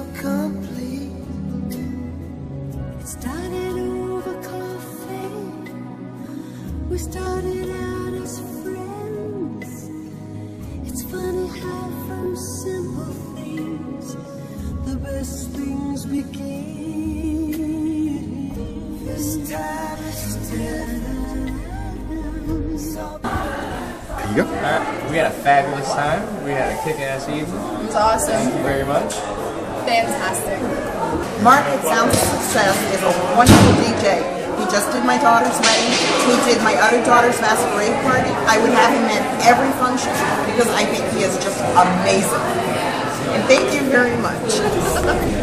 feel complete. It started over coffee. We started out as friends. It's funny how from simple things the best things begin. This time is different. There you go. We had a fabulous time. We had a kick-ass evening. It was awesome. Thank you very much. Fantastic. Mark at Sounds of Success is a wonderful DJ. He just did my daughter's wedding. He did my other daughter's masquerade party. I would have him at every function because I think he is just amazing. And thank you very much.